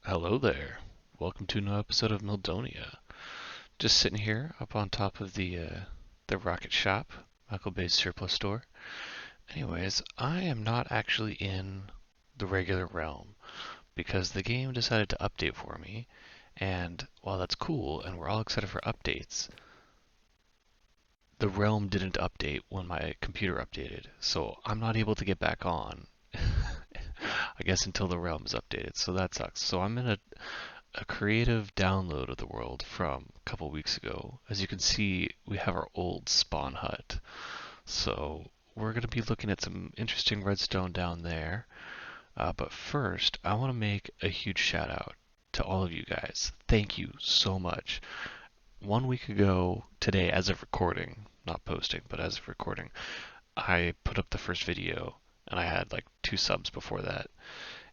Hello there. Welcome to a new episode of Milldonia. Just sitting here up on top of the rocket shop, Michael Bay's surplus store. Anyways, I am not actually in the regular realm because the game decided to update for me, and while that's cool and we're all excited for updates, the realm didn't update when my computer updated, so I'm not able to get back on. I guess until the realm is updated, so that sucks. So I'm in a creative download of the world from a couple weeks ago. As you can see, we have our old spawn hut. So we're going to be looking at some interesting redstone down there. But first, I want to make a huge shout out to all of you guys. Thank you so much. 1 week ago today, as of recording, not posting, but as of recording, I put up the first video and I had like 2 subs before that.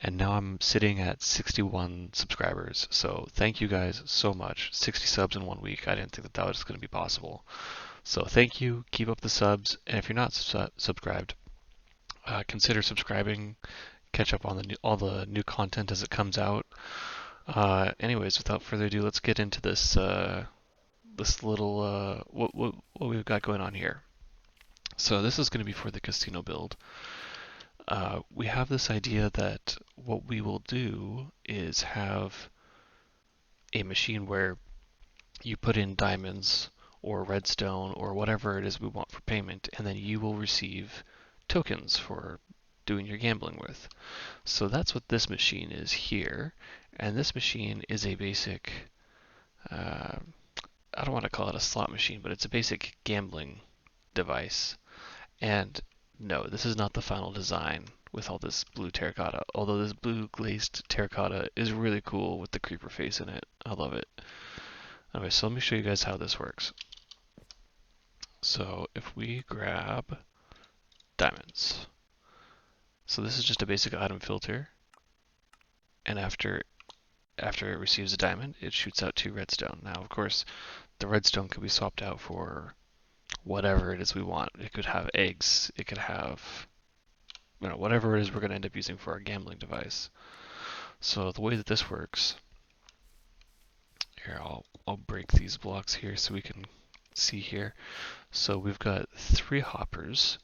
And now I'm sitting at 61 subscribers. So thank you guys so much. 60 subs in 1 week. I didn't think that was going to be possible. So thank you. Keep up the subs. And if you're not subscribed, consider subscribing. Catch up on all the new content as it comes out. Anyways, without further ado, let's get into this little what we've got going on here. So this is going to be for the casino build. We have this idea that what we will do is have a machine where you put in diamonds or redstone or whatever it is we want for payment, and then you will receive tokens for doing your gambling with. So that's what this machine is here, and this machine is a basic, I don't want to call it a slot machine, but it's a basic gambling device. And no, this is not the final design with all this blue terracotta, although this blue glazed terracotta is really cool with the creeper face in it. I love it. Anyway, so let me show you guys how this works. So if we grab diamonds, so this is just a basic item filter, and after it receives a diamond, it shoots out 2 redstone. Now, of course, the redstone could be swapped out for whatever it is we want. It could have eggs, it could have whatever it is we're going to end up using for our gambling device. So the way that this works, here I'll break these blocks here so we can see here. So we've got 3 hoppers.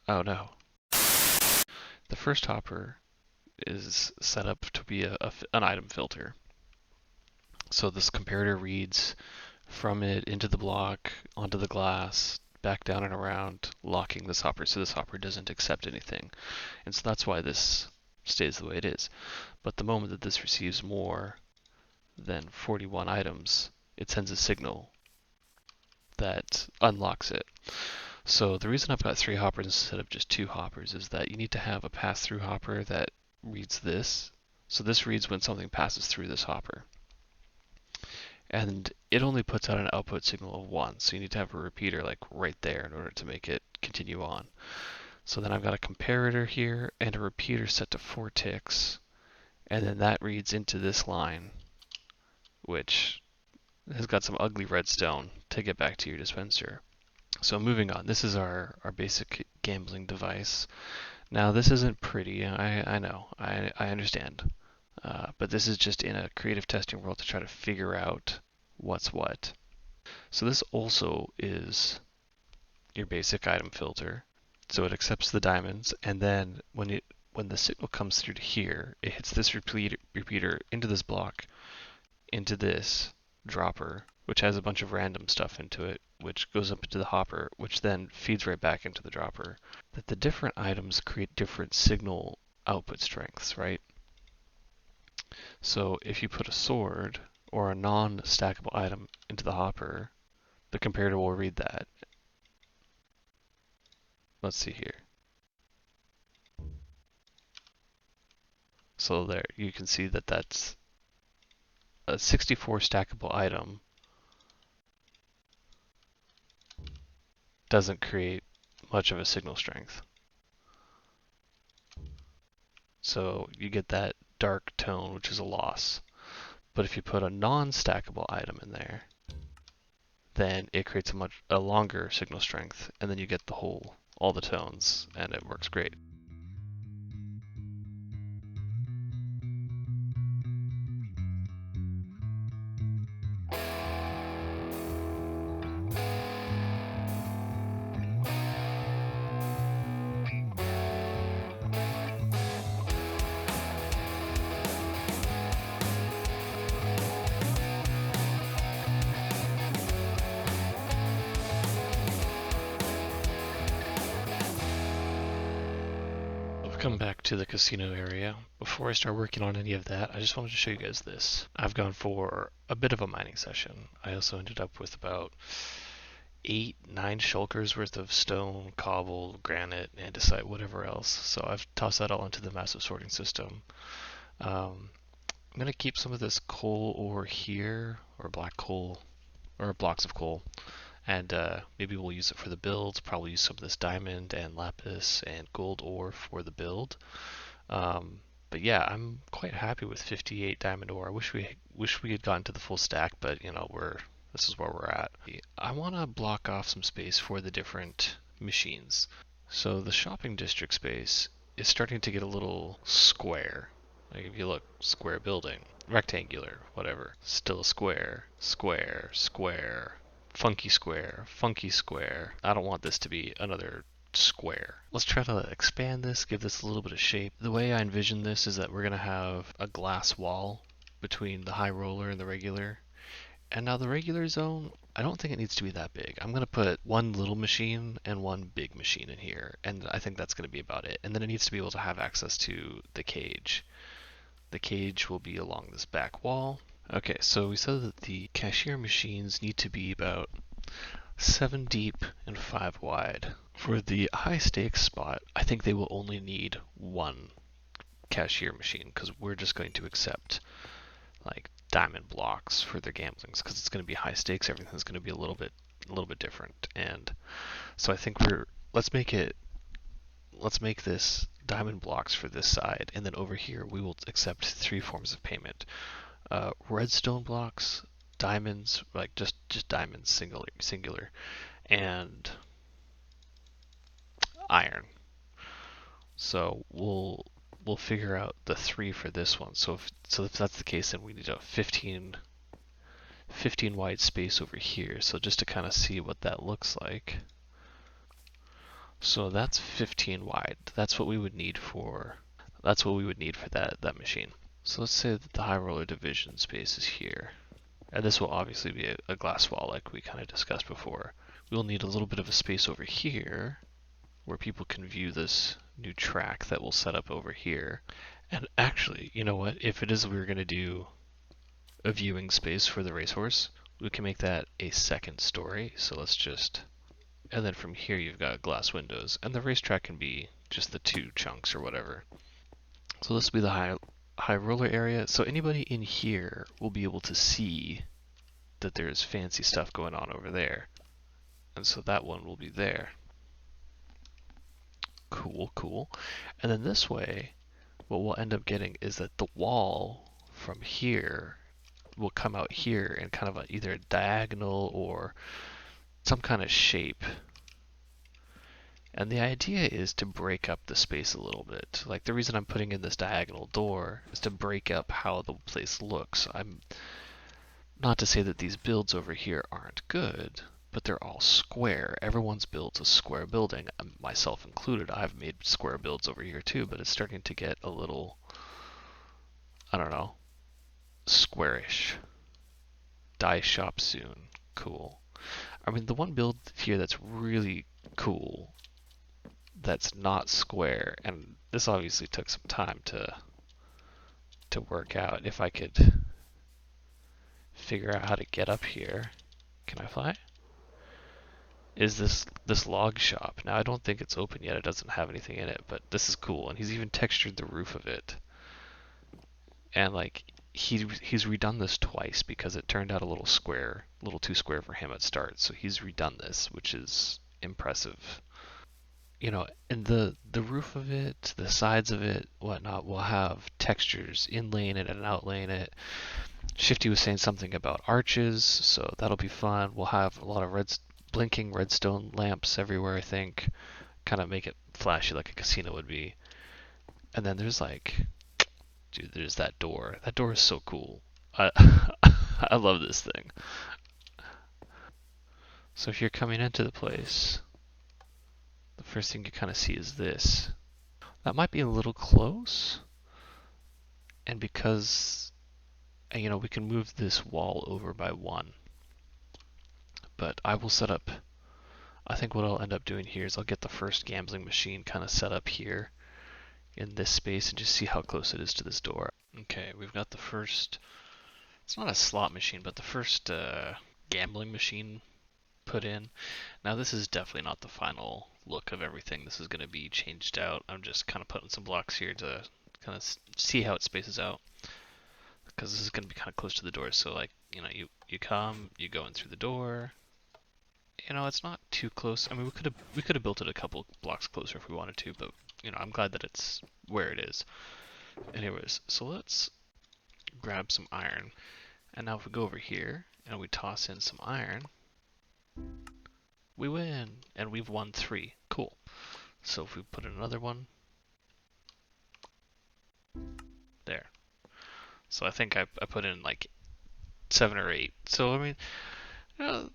Oh no. The first hopper is set up to be an item filter. So this comparator reads from it into the block, onto the glass, back down and around, locking this hopper so this hopper doesn't accept anything. And so that's why this stays the way it is. But the moment that this receives more than 41 items, it sends a signal that unlocks it. So the reason I've got 3 hoppers instead of just 2 hoppers is that you need to have a pass-through hopper that reads this. So this reads when something passes through this hopper. And it only puts out an output signal of 1, so you need to have a repeater like right there in order to make it continue on. So then I've got a comparator here and a repeater set to 4 ticks, and then that reads into this line, which has got some ugly redstone to get back to your dispenser. So moving on, this is our basic gambling device. Now this isn't pretty, I know, I understand. But this is just in a creative testing world to try to figure out what's what. So this also is your basic item filter. So it accepts the diamonds, and then when the signal comes through to here, it hits this repeater into this block, into this dropper, which has a bunch of random stuff into it, which goes up into the hopper, which then feeds right back into the dropper. That the different items create different signal output strengths, right? So if you put a sword or a non-stackable item into the hopper, the comparator will read that. Let's see here. So there, you can see that that's a 64 stackable item doesn't create much of a signal strength. So you get that dark tone, which is a loss. But if you put a non-stackable item in there, then it creates a longer signal strength, and then you get all the tones, and it works great. Welcome back to the casino area. Before I start working on any of that, I just wanted to show you guys this. I've gone for a bit of a mining session. I also ended up with about 8-9 shulkers worth of stone, cobble, granite, andesite, whatever else. So I've tossed that all into the massive sorting system. I'm going to keep some of this coal ore here, or black coal, or blocks of coal, and maybe we'll use it for the builds. Probably use some of this diamond and lapis and gold ore for the build. But yeah, I'm quite happy with 58 diamond ore. I wish we had gotten to the full stack, but you know, this is where we're at. I want to block off some space for the different machines. So the shopping district space is starting to get a little square. Like if you look, square building, rectangular, whatever. Still a square, square, square, funky square, funky square. I don't want this to be another square. Let's try to expand this, give this a little bit of shape. The way I envision this is that we're going to have a glass wall between the high roller and the regular. And now the regular zone, I don't think it needs to be that big. I'm going to put one little machine and one big machine in here, and I think that's going to be about it. And then it needs to be able to have access to the cage. The cage will be along this back wall. Okay, so we said that the cashier machines need to be about 7 deep and 5 wide. For the high stakes spot, I think they will only need one cashier machine because we're just going to accept like diamond blocks for their gamblings because it's going to be high stakes. Everything's going to be a little bit different, and so I think let's make this diamond blocks for this side, and then over here we will accept 3 forms of payment: redstone blocks, diamonds, like just diamonds singular, and iron. So we'll figure out the 3 for this one. So if that's the case, then we need a 15 wide space over here. So just to kind of see what that looks like. So that's 15 wide. That's what we would need for that machine. So let's say that the high roller division space is here. And this will obviously be a glass wall like we kind of discussed before. We'll need a little bit of a space over here where people can view this new track that we'll set up over here. And actually, you know what? If it is we're going to do a viewing space for the racehorse, we can make that a second story. So let's just, and then from here you've got glass windows, and the racetrack can be just the 2 chunks or whatever. So this will be the high roller area. So anybody in here will be able to see that there's fancy stuff going on over there. And so that one will be there. Cool. And then this way, what we'll end up getting is that the wall from here will come out here in kind of either a diagonal or some kind of shape. And the idea is to break up the space a little bit. Like the reason I'm putting in this diagonal door is to break up how the place looks. I'm not to say that these builds over here aren't good, but they're all square. Everyone's built a square building, myself included. I've made square builds over here too, but it's starting to get a little, I don't know, squarish. Die shop soon. Cool. I mean, the one build here that's really cool, that's not square, and this obviously took some time to work out. If I could figure out how to get up here. Can I fly? Is this log shop. Now I don't think it's open yet, it doesn't have anything in it, but this is cool, and he's even textured the roof of it. And like he's redone this twice because it turned out a little too square for him at start, so he's redone this, which is impressive. You know, and the roof of it, the sides of it, whatnot, will have textures inlaying it and outlaying it. Shifty was saying something about arches, so that'll be fun. We'll have a lot of blinking redstone lamps everywhere, I think. Kind of make it flashy like a casino would be. And then there's like, dude, there's that door. That door is so cool. I I love this thing. So if you're coming into the place, the first thing you kind of see is this. That might be a little close. And because, you know, we can move this wall over by 1. But I will set up, I think what I'll end up doing here is I'll get the first gambling machine kind of set up here. in this space and just see how close it is to this door. Okay, we've got the first, it's not a slot machine, but the first gambling machine put in. Now this is definitely not the final look of everything. This is going to be changed out. I'm just kind of putting some blocks here to kind of see how it spaces out, because this is going to be kind of close to the door. So like, you know, you come, you go in through the door. You know, it's not too close. I mean, we could have built it a couple blocks closer if we wanted to, but you know, I'm glad that it's where it is. Anyways, so let's grab some iron. And now if we go over here and we toss in some iron, we win, and we've won 3. Cool. So if we put in another one, there. So I think I put in like 7 or 8. So I mean,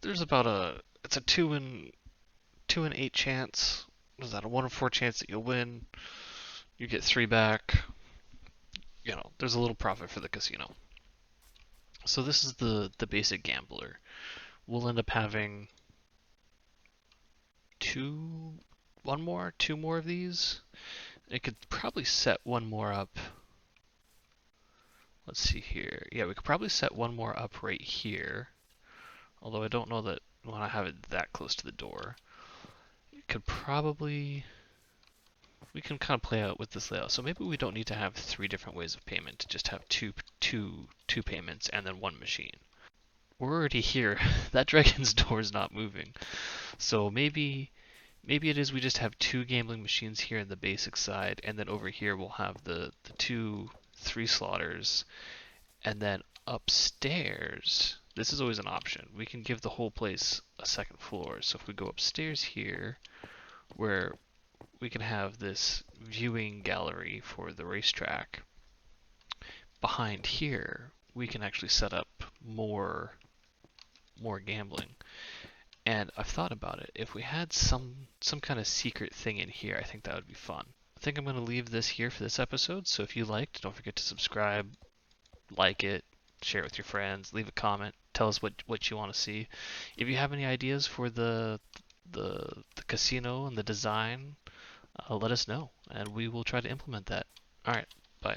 there's about it's a 2 in 8 chance. Was that a 1 in 4 chance that you'll win? You get 3 back. You know, there's a little profit for the casino. So this is the basic gambler. We'll end up having 2 more of these. It could probably set one more up. Let's see here. Yeah, we could probably set one more up right here. Although I don't know that we want to have it that close to the door. It could probably, we can kind of play out with this layout. So maybe we don't need to have 3 different ways of payment. To just have two payments and then 1 machine. We're already here. That dragon's door is not moving. So maybe it is we just have 2 gambling machines here in the basic side, and then over here we'll have the 2 3 slaughters, and then upstairs, this is always an option. We can give the whole place a second floor. So if we go upstairs here, where we can have this viewing gallery for the racetrack, behind here we can actually set up more gambling. And I've thought about it. If we had some kind of secret thing in here, I think that would be fun. I think I'm going to leave this here for this episode. So if you liked, don't forget to subscribe, like it, share it with your friends, leave a comment, tell us what you want to see. If you have any ideas for the casino and the design, let us know, and we will try to implement that. All right, bye.